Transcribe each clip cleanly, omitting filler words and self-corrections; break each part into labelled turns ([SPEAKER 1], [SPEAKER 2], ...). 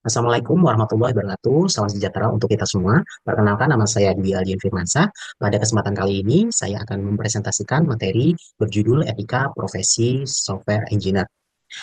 [SPEAKER 1] Assalamualaikum warahmatullahi wabarakatuh. Salam sejahtera untuk kita semua. Perkenalkan, nama saya Dwi Aldian Firmansyah. Pada kesempatan kali ini, saya akan mempresentasikan materi berjudul Etika Profesi Software Engineer.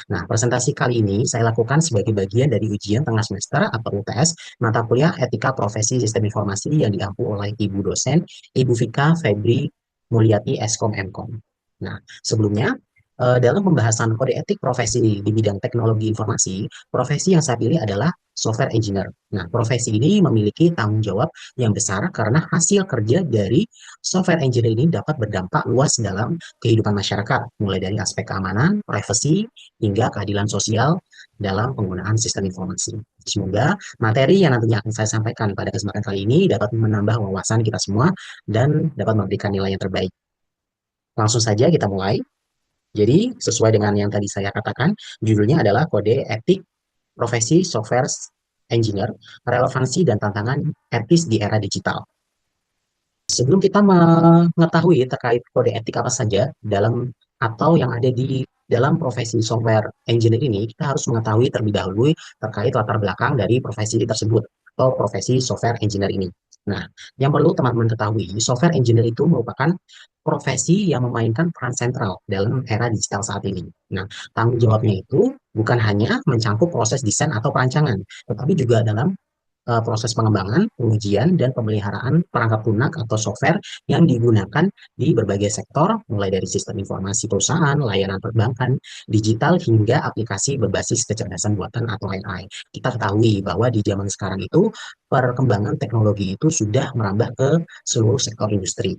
[SPEAKER 1] Nah, presentasi kali ini saya lakukan sebagai bagian dari ujian tengah semester atau UTS mata kuliah Etika Profesi Sistem Informasi yang diampu oleh Ibu dosen, Ibu Vika Febri Mulyati Eskom Mkom. Nah, sebelumnya, dalam pembahasan kode etik profesi di bidang teknologi informasi, profesi yang saya pilih adalah software engineer. Nah, profesi ini memiliki tanggung jawab yang besar karena hasil kerja dari software engineer ini dapat berdampak luas dalam kehidupan masyarakat, mulai dari aspek keamanan, privasi, hingga keadilan sosial dalam penggunaan sistem informasi. Semoga materi yang nantinya akan saya sampaikan pada kesempatan kali ini dapat menambah wawasan kita semua dan dapat memberikan nilai yang terbaik. Langsung saja kita mulai. Jadi, sesuai dengan yang tadi saya katakan, judulnya adalah Kode Etik Profesi Software Engineer, Relevansi dan Tantangan Etis di Era Digital. Sebelum kita mengetahui terkait kode etik apa saja dalam atau yang ada di dalam profesi software engineer ini, kita harus mengetahui terlebih dahulu terkait latar belakang dari profesi tersebut atau profesi software engineer ini. Nah, yang perlu teman-teman ketahui, software engineer itu merupakan profesi yang memainkan peran sentral dalam era digital saat ini. Nah, tanggung jawabnya itu bukan hanya mencangkup proses desain atau perancangan, tetapi juga dalam proses pengembangan, pengujian, dan pemeliharaan perangkat lunak atau software yang digunakan di berbagai sektor, mulai dari sistem informasi perusahaan, layanan perbankan, digital, hingga aplikasi berbasis kecerdasan buatan atau AI. Kita ketahui bahwa di zaman sekarang itu, perkembangan teknologi itu sudah merambah ke seluruh sektor industri.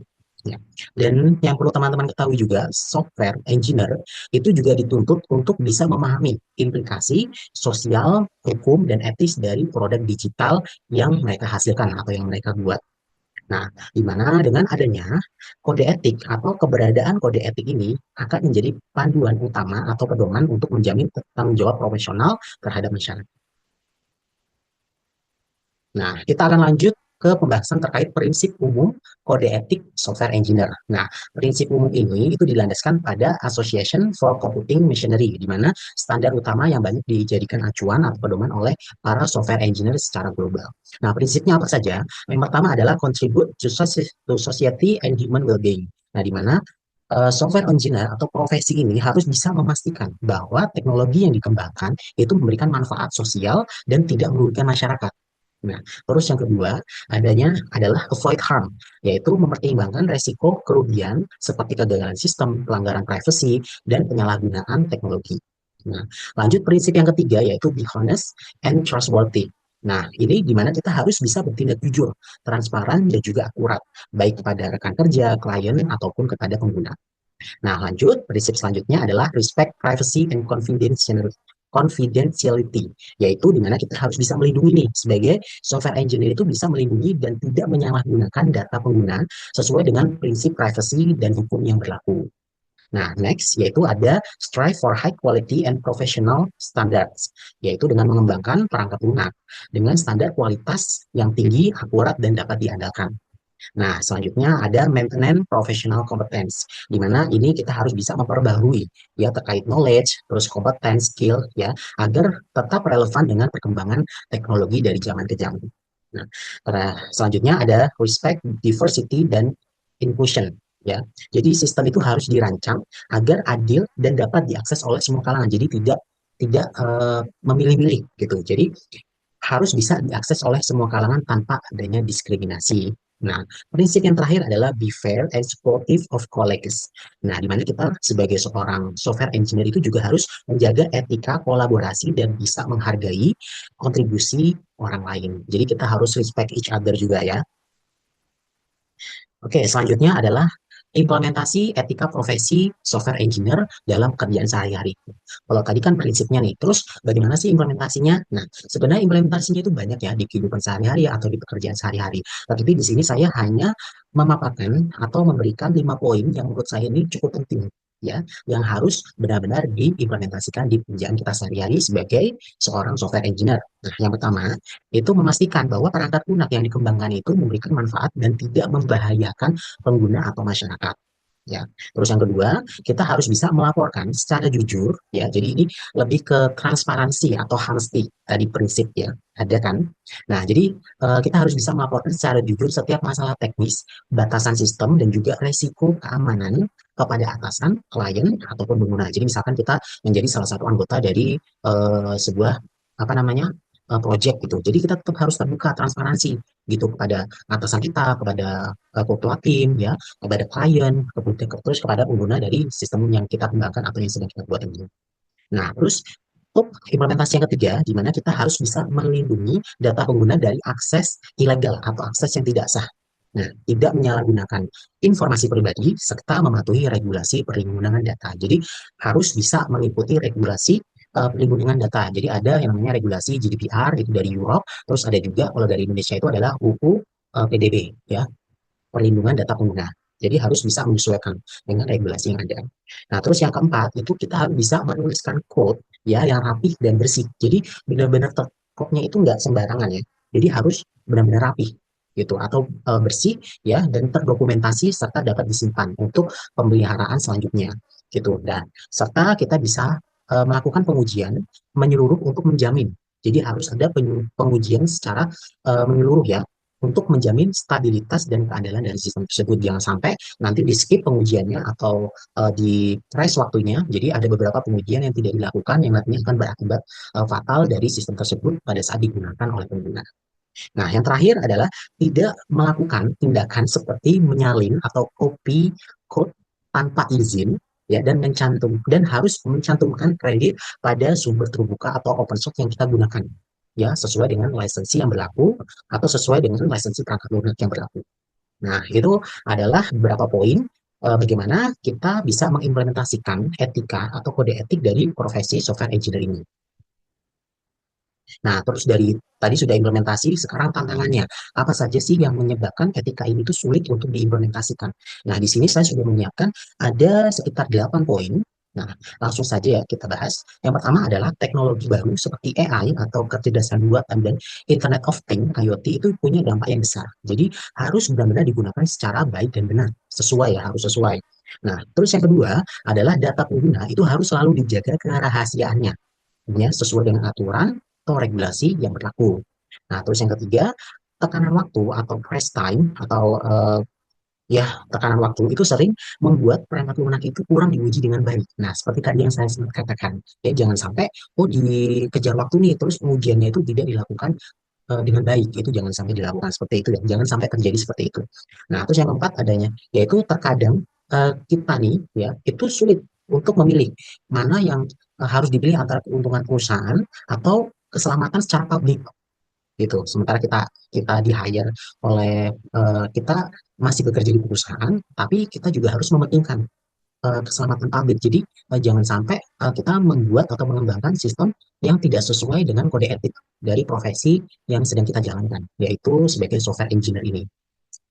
[SPEAKER 1] Ya. Dan yang perlu teman-teman ketahui juga, software engineer itu juga dituntut untuk bisa memahami implikasi sosial, hukum, dan etis dari produk digital yang mereka hasilkan atau yang mereka buat. Nah, di mana dengan adanya kode etik atau keberadaan kode etik ini akan menjadi panduan utama atau pedoman untuk menjamin tanggung jawab profesional terhadap masyarakat. Nah, kita akan lanjut ke pembahasan terkait prinsip umum kode etik software engineer. Nah, prinsip umum ini itu dilandaskan pada Association for Computing Machinery, di mana standar utama yang banyak dijadikan acuan atau pedoman oleh para software engineer secara global. Nah, prinsipnya apa saja? Yang pertama adalah contribute to society and human well-being. Nah, di mana software engineer atau profesi ini harus bisa memastikan bahwa teknologi yang dikembangkan itu memberikan manfaat sosial dan tidak merugikan masyarakat. Nah, terus yang kedua, adanya adalah avoid harm, yaitu mempertimbangkan resiko kerugian seperti kegagalan sistem, pelanggaran privasi, dan penyalahgunaan teknologi. Nah, lanjut prinsip yang ketiga, yaitu be honest and trustworthy. Nah, ini di mana kita harus bisa bertindak jujur, transparan, dan juga akurat, baik kepada rekan kerja, klien, ataupun kepada pengguna. Nah, lanjut, prinsip selanjutnya adalah respect privacy and confidentiality, yaitu di mana kita harus bisa melindungi nih sebagai software engineer itu bisa melindungi dan tidak menyalahgunakan data pengguna sesuai dengan prinsip privacy dan hukum yang berlaku. Nah, next yaitu ada strive for high quality and professional standards, yaitu dengan mengembangkan perangkat lunak dengan standar kualitas yang tinggi, akurat, dan dapat diandalkan. Nah, selanjutnya ada maintenance professional competence, di mana ini kita harus bisa memperbaharui ya terkait knowledge, terus competence, skill ya, agar tetap relevan dengan perkembangan teknologi dari zaman ke zaman. Nah, selanjutnya ada respect diversity dan inclusion ya. Jadi sistem itu harus dirancang agar adil dan dapat diakses oleh semua kalangan. Jadi tidak tidak memilih-milih gitu. Jadi harus bisa diakses oleh semua kalangan tanpa adanya diskriminasi. Nah, prinsip yang terakhir adalah be fair and supportive of colleagues. Nah, di mana kita sebagai seorang software engineer itu juga harus menjaga etika kolaborasi dan bisa menghargai kontribusi orang lain. Jadi kita harus respect each other juga ya. Oke, selanjutnya adalah implementasi etika profesi software engineer dalam pekerjaan sehari-hari. Kalau tadi kan prinsipnya nih, terus bagaimana sih implementasinya? Nah, sebenarnya implementasinya itu banyak ya di kehidupan sehari-hari atau di pekerjaan sehari-hari. Tapi di sini saya hanya memaparkan atau memberikan 5 poin yang menurut saya ini cukup penting ya, yang harus benar-benar diimplementasikan di pekerjaan kita sehari-hari sebagai seorang software engineer. Nah, yang pertama, itu memastikan bahwa perangkat lunak yang dikembangkan itu memberikan manfaat dan tidak membahayakan pengguna atau masyarakat. ya. Terus yang kedua, kita harus bisa melaporkan secara jujur ya. Jadi ini lebih ke transparansi atau honesty tadi prinsip ya. Ada kan? Nah, jadi kita harus bisa melaporkan secara jujur setiap masalah teknis, batasan sistem dan juga resiko keamanan kepada atasan, klien ataupun pengguna. Jadi misalkan kita menjadi salah satu anggota dari sebuah apa namanya? Project gitu. Jadi kita tetap harus terbuka transparansi gitu kepada atasan kita, kepada ketua tim ya, kepada klien, kemudian terus kepada pengguna dari sistem yang kita kembangkan atau yang sedang kita buat ini. Nah, terus untuk implementasi yang ketiga, di mana kita harus bisa melindungi data pengguna dari akses ilegal atau akses yang tidak sah. Nah, tidak menyalahgunakan informasi pribadi serta mematuhi regulasi perlindungan data. Jadi harus bisa mengikuti regulasi perlindungan data. Jadi ada yang namanya regulasi GDPR itu dari Europe, terus ada juga kalau dari Indonesia itu adalah UU PDB ya, perlindungan data pengguna. Jadi harus bisa menyesuaikan dengan regulasi yang ada. Nah, terus yang keempat itu kita harus bisa menuliskan code ya yang rapi dan bersih. Jadi benar-benar code-nya itu nggak sembarangan ya. Jadi harus benar-benar rapi gitu atau bersih ya dan terdokumentasi serta dapat disimpan untuk pemeliharaan selanjutnya gitu. Dan serta kita bisa melakukan pengujian menyeluruh untuk menjamin. Jadi harus ada pengujian secara menyeluruh ya untuk menjamin stabilitas dan keandalan dari sistem tersebut. Jangan sampai nanti di skip pengujiannya atau di trace waktunya. Jadi ada beberapa pengujian yang tidak dilakukan yang nantinya akan berakibat fatal dari sistem tersebut pada saat digunakan oleh pengguna. Nah, yang terakhir adalah tidak melakukan tindakan seperti menyalin atau copy code tanpa izin ya dan harus mencantumkan kredit pada sumber terbuka atau open source yang kita gunakan ya sesuai dengan lisensi yang berlaku atau sesuai dengan lisensi perangkat lunak yang berlaku. Nah, itu adalah beberapa poin bagaimana kita bisa mengimplementasikan etika atau kode etik dari profesi software engineer ini. Nah, terus dari tadi sudah implementasi, sekarang tantangannya. Apa saja sih yang menyebabkan etika ini tuh sulit untuk diimplementasikan? Nah, di sini saya sudah menyiapkan ada sekitar 8 poin. Nah, langsung saja ya kita bahas. Yang pertama adalah teknologi baru seperti AI atau kecerdasan buatan dan Internet of Things, IoT itu punya dampak yang besar. Jadi harus benar-benar digunakan secara baik dan benar. Sesuai ya, harus sesuai. Nah, terus yang kedua adalah data pengguna itu harus selalu dijaga kerahasiaannya ya, sesuai dengan aturan atau regulasi yang berlaku. Nah, terus yang ketiga, tekanan waktu atau press time atau ya tekanan waktu itu sering membuat perangkat lunak itu kurang diuji dengan baik. Nah, seperti tadi yang saya sempat katakan, ya jangan sampai oh dikejar waktu nih terus pengujiannya itu tidak dilakukan dengan baik. Itu jangan sampai dilakukan seperti itu ya. Jangan sampai terjadi seperti itu. Nah, terus yang keempat adanya yaitu terkadang kita nih ya itu sulit untuk memilih mana yang harus dipilih antara keuntungan perusahaan atau keselamatan secara publik gitu. Sementara kita kita di hire oleh kita masih bekerja di perusahaan, tapi kita juga harus mementingkan keselamatan publik. Jadi jangan sampai kita membuat atau mengembangkan sistem yang tidak sesuai dengan kode etik dari profesi yang sedang kita jalankan, yaitu sebagai software engineer ini.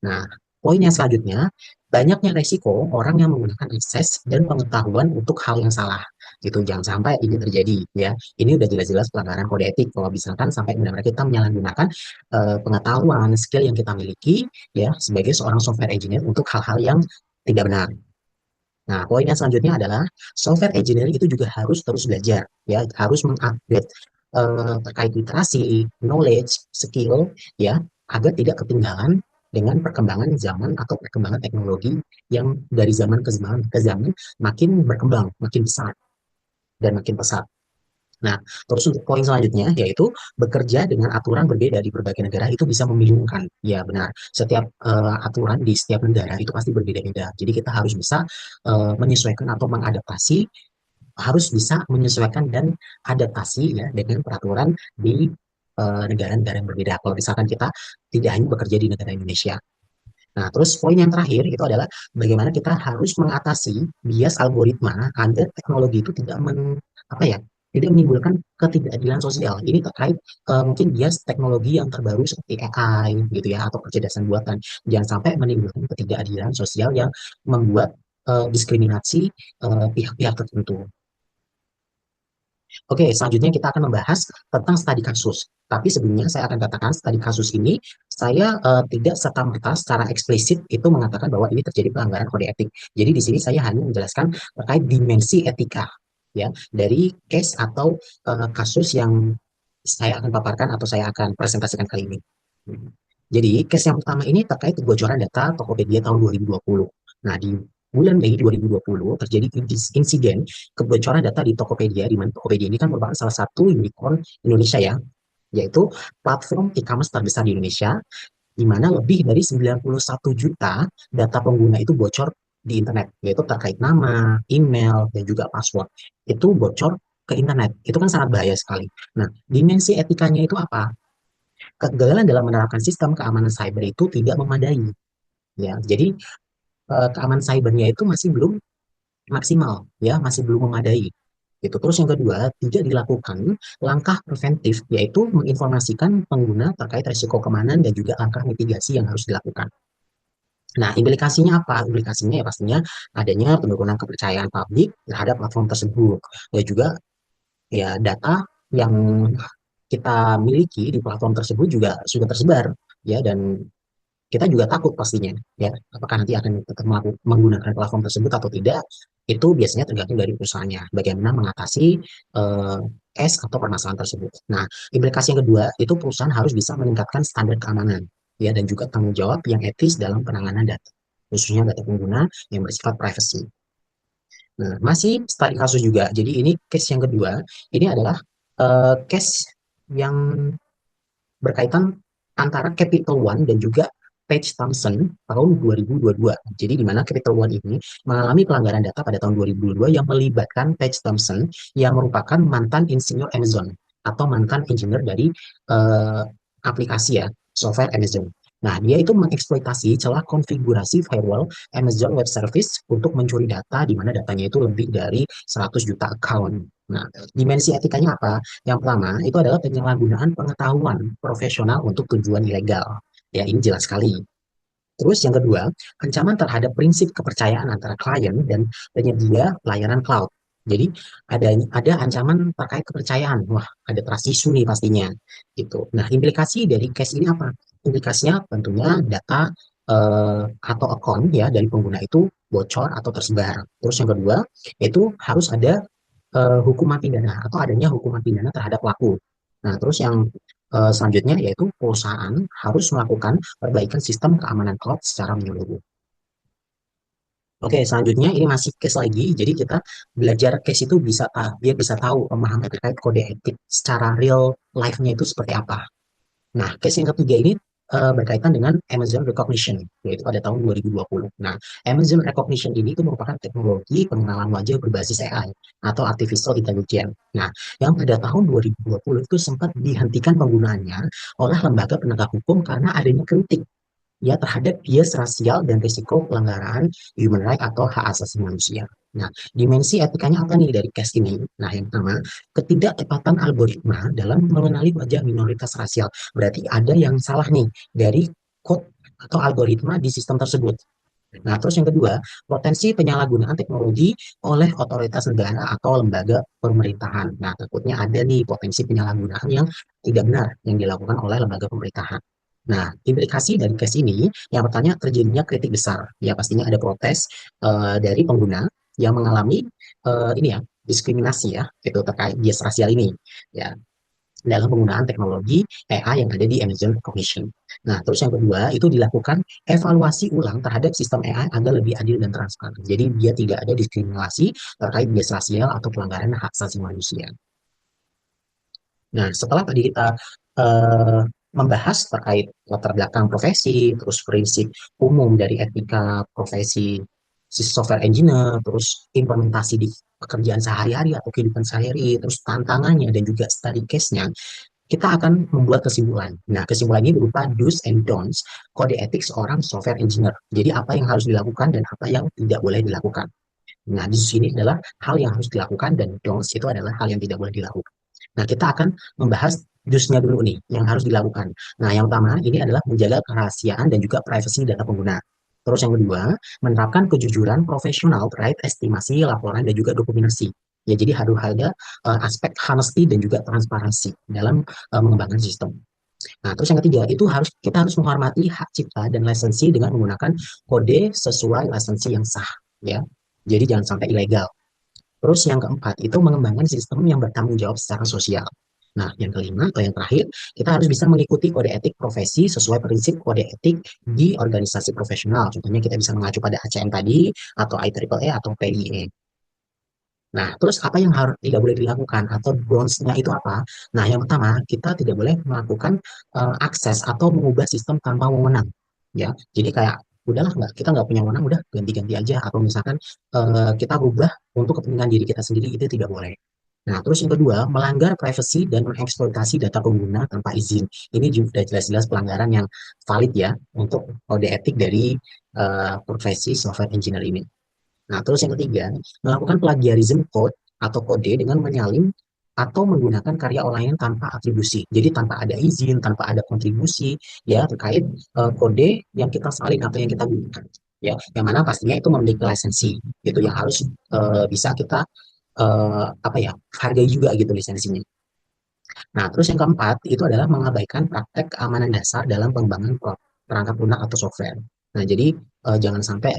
[SPEAKER 1] Nah, poin yang selanjutnya, banyaknya resiko orang yang menggunakan akses dan pengetahuan untuk hal yang salah. Gitu, jangan sampai ini terjadi ya. Ini udah jelas-jelas pelanggaran kode etik kalau misalkan sampai benar-benar kita menyalahgunakan pengetahuan, skill yang kita miliki ya sebagai seorang software engineer untuk hal-hal yang tidak benar. Nah, poin yang selanjutnya adalah software engineering itu juga harus terus belajar ya, harus mengupgrade terkait literasi, knowledge, skill ya, agar tidak ketinggalan dengan perkembangan zaman atau perkembangan teknologi yang dari zaman ke zaman makin berkembang, makin besar dan makin pesat. Nah, terus untuk poin selanjutnya yaitu bekerja dengan aturan berbeda di berbagai negara itu bisa membingungkan. Ya, benar. Setiap aturan di setiap negara itu pasti berbeda-beda. Jadi kita harus bisa menyesuaikan atau mengadaptasi, harus bisa menyesuaikan dan adaptasi ya dengan peraturan di negara-negara yang berbeda. Kalau misalkan kita tidak hanya bekerja di negara Indonesia. Nah, terus poin yang terakhir itu adalah bagaimana kita harus mengatasi bias algoritma agar teknologi itu tidak apa ya, tidak menimbulkan ketidakadilan sosial. Ini terkait mungkin bias teknologi yang terbaru seperti AI gitu ya atau kecerdasan buatan. Jangan sampai menimbulkan ketidakadilan sosial yang membuat diskriminasi pihak-pihak tertentu. Oke, selanjutnya kita akan membahas tentang studi kasus. Tapi sebelumnya saya akan katakan studi kasus ini saya tidak serta-merta secara eksplisit itu mengatakan bahwa ini terjadi pelanggaran kode etik. Jadi di sini saya hanya menjelaskan terkait dimensi etika ya dari case atau kasus yang saya akan paparkan atau saya akan presentasikan kali ini. Hmm. Jadi case yang pertama ini terkait kebocoran data Tokopedia tahun 2020. Nah, di bulan Mei 2020 terjadi insiden kebocoran data di Tokopedia, di mana Tokopedia ini kan merupakan salah satu unicorn Indonesia ya, yaitu platform e-commerce terbesar di Indonesia, di mana lebih dari 91 juta data pengguna itu bocor di internet, yaitu terkait nama, email, dan juga password. Itu bocor ke internet. Itu kan sangat bahaya sekali. Nah, dimensi etikanya itu apa? Kegagalan dalam menerapkan sistem keamanan cyber itu tidak memadai. Ya, jadi keamanan cybernya itu masih belum maksimal, ya, masih belum memadai. Gitu. Terus yang kedua, tidak dilakukan langkah preventif, yaitu menginformasikan pengguna terkait risiko keamanan dan juga langkah mitigasi yang harus dilakukan. Nah, implikasinya apa? Implikasinya ya pastinya adanya penurunan kepercayaan publik terhadap platform tersebut. Dan juga ya data yang kita miliki di platform tersebut juga sudah tersebar ya, dan kita juga takut pastinya ya apakah nanti akan tetap menggunakan platform tersebut atau tidak, itu biasanya tergantung dari perusahaannya bagaimana mengatasi eh, case atau permasalahan tersebut. Nah, implikasi yang kedua itu perusahaan harus bisa meningkatkan standar keamanan ya dan juga tanggung jawab yang etis dalam penanganan data, khususnya data pengguna yang bersifat privacy. Nah, masih studi kasus juga, jadi ini case yang kedua. Ini adalah case yang berkaitan antara Capital One dan juga Page Thompson tahun 2022. Jadi di mana Capital One ini mengalami pelanggaran data pada tahun 2022 yang melibatkan Page Thompson yang merupakan mantan insinyur Amazon atau mantan engineer dari uh, aplikasi ya, software Amazon. Nah, dia itu mengeksploitasi celah konfigurasi firewall Amazon Web Service untuk mencuri data di mana datanya itu lebih dari 100 juta account. Nah, dimensi etikanya apa? Yang pertama, itu adalah penyalahgunaan pengetahuan profesional untuk tujuan ilegal. Ya, ini jelas sekali. Terus yang kedua, ancaman terhadap prinsip kepercayaan antara klien dan penyedia layanan cloud. Jadi ada ancaman terkait kepercayaan. Wah, ada trust issue nih pastinya. Gitu. Nah, implikasi dari case ini apa? Implikasinya tentunya data atau akun ya dari pengguna itu bocor atau tersebar. Terus yang kedua, itu harus ada hukuman pidana atau adanya hukuman pidana terhadap pelaku. Nah, terus yang selanjutnya yaitu perusahaan harus melakukan perbaikan sistem keamanan cloud secara menyeluruh. Oke, selanjutnya ini masih case lagi. Jadi kita belajar case itu bisa biar bisa tahu pemahaman terkait kode etik secara real life-nya itu seperti apa. Nah, case yang ketiga ini berkaitan dengan Amazon Recognition, yaitu pada tahun 2020. Nah, Amazon Recognition ini itu merupakan teknologi pengenalan wajah berbasis AI atau Artificial Intelligence. Nah, yang pada tahun 2020 itu sempat dihentikan penggunaannya oleh lembaga penegak hukum karena adanya kritik ya terhadap bias rasial dan risiko pelanggaran human right atau hak asasi manusia. Nah, dimensi etikanya apa nih dari case ini? Nah, yang pertama, ketidaktepatan algoritma dalam mengenali wajah minoritas rasial. Berarti ada yang salah nih dari code atau algoritma di sistem tersebut. Nah, terus yang kedua, potensi penyalahgunaan teknologi oleh otoritas negara atau lembaga pemerintahan. Nah, takutnya ada nih potensi penyalahgunaan yang tidak benar yang dilakukan oleh lembaga pemerintahan. Nah, implikasi dari case ini, yang pertama terjadinya kritik besar. Ya, pastinya ada protes dari pengguna yang mengalami ini ya, diskriminasi ya, itu terkait bias rasial ini. Ya, dalam penggunaan teknologi AI yang ada di Amazon Recognition. Nah, terus yang kedua itu dilakukan evaluasi ulang terhadap sistem AI agar lebih adil dan transparan. Jadi dia tidak ada diskriminasi terkait bias rasial atau pelanggaran hak asasi manusia. Nah, setelah tadi kita eh, membahas terkait latar belakang profesi, terus prinsip umum dari etika profesi si software engineer, terus implementasi di pekerjaan sehari-hari atau kehidupan sehari-hari, terus tantangannya dan juga study case-nya, kita akan membuat kesimpulan. Nah, kesimpulan ini berupa do's and don'ts kode etik seorang software engineer. Jadi apa yang harus dilakukan dan apa yang tidak boleh dilakukan. Nah, di sini adalah hal yang harus dilakukan dan don'ts itu adalah hal yang tidak boleh dilakukan. Nah, kita akan membahas do's-nya dulu nih yang harus dilakukan. Nah, yang pertama ini adalah menjaga kerahasiaan dan juga privasi data pengguna. Terus yang kedua, menerapkan kejujuran profesional terkait estimasi, laporan, dan juga dokumentasi. Ya, jadi harus ada aspek honesty dan juga transparansi dalam mengembangkan sistem. Nah, terus yang ketiga itu kita harus menghormati hak cipta dan lisensi dengan menggunakan kode sesuai lisensi yang sah, ya. Jadi jangan sampai ilegal. Terus yang keempat itu mengembangkan sistem yang bertanggung jawab secara sosial. Nah, yang kelima atau yang terakhir, kita harus bisa mengikuti kode etik profesi sesuai prinsip kode etik di organisasi profesional. Contohnya kita bisa mengacu pada ACM tadi, atau IEEE, atau PIE. Nah, terus apa yang harus tidak boleh dilakukan atau don'ts-nya itu apa? Nah, yang pertama, kita tidak boleh melakukan akses atau mengubah sistem tanpa wewenang. Ya, jadi kayak udahlah nggak kita nggak punya wewenang, udah ganti-ganti aja atau misalkan kita rubah untuk kepentingan diri kita sendiri itu tidak boleh. Nah, terus yang kedua, melanggar privacy dan mengeksploitasi data pengguna tanpa izin. Ini juga jelas-jelas pelanggaran yang valid ya untuk kode etik dari profesi software engineer ini. Nah, terus yang ketiga, melakukan plagiarism code atau kode dengan menyalin atau menggunakan karya orang lain tanpa atribusi. Jadi tanpa ada izin, tanpa ada kontribusi ya terkait kode yang kita salin atau yang kita gunakan. Ya, yang mana pastinya itu memiliki lisensi. Itu yang harus bisa kita apa ya, hargai juga gitu lisensinya. Nah, terus yang keempat itu adalah mengabaikan praktek keamanan dasar dalam pengembangan perangkat lunak atau software. Nah, jadi jangan sampai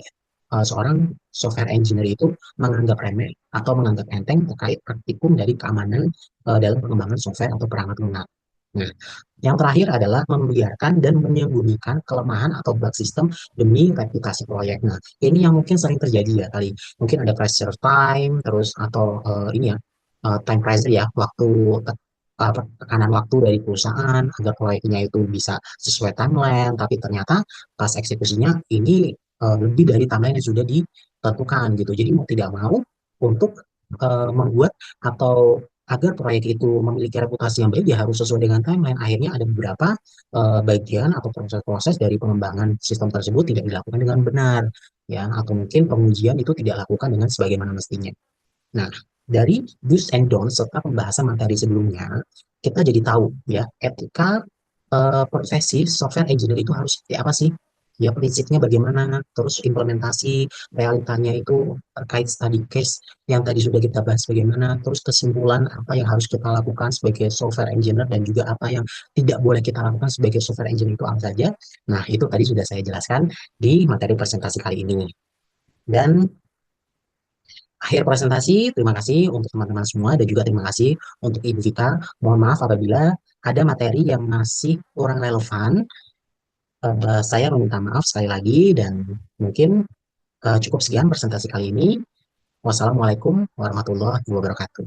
[SPEAKER 1] seorang software engineer itu menganggap remeh atau menganggap enteng terkait praktikum dari keamanan dalam pengembangan software atau perangkat lunak. Nah, yang terakhir adalah membiarkan dan menyembunyikan kelemahan atau bug sistem demi reputasi proyek. Nah, ini yang mungkin sering terjadi ya kali. Mungkin ada pressure time, terus atau ini ya, time pressure ya, tekanan waktu dari perusahaan agar proyeknya itu bisa sesuai timeline, tapi ternyata pas eksekusinya ini lebih dari timeline yang sudah ditentukan gitu. Jadi mau tidak mau untuk membuat atau agar proyek itu memiliki reputasi yang baik, dia harus sesuai dengan timeline. Akhirnya ada beberapa bagian atau proses-proses dari pengembangan sistem tersebut tidak dilakukan dengan benar, ya, atau mungkin pengujian itu tidak dilakukan dengan sebagaimana mestinya. Nah, dari do's and don'ts serta pembahasan materi sebelumnya, kita jadi tahu ya etika profesi software engineer itu harus seperti apa sih? Ya prinsipnya bagaimana, terus implementasi realitanya itu terkait study case yang tadi sudah kita bahas bagaimana, terus kesimpulan apa yang harus kita lakukan sebagai software engineer dan juga apa yang tidak boleh kita lakukan sebagai software engineer itu apa saja. Nah, itu tadi sudah saya jelaskan di materi presentasi kali ini. Dan akhir presentasi, terima kasih untuk teman-teman semua dan juga terima kasih untuk Ibu Vita. Mohon maaf apabila ada materi yang masih kurang relevan. Saya meminta maaf sekali lagi dan mungkin cukup sekian presentasi kali ini. Wassalamualaikum warahmatullahi wabarakatuh.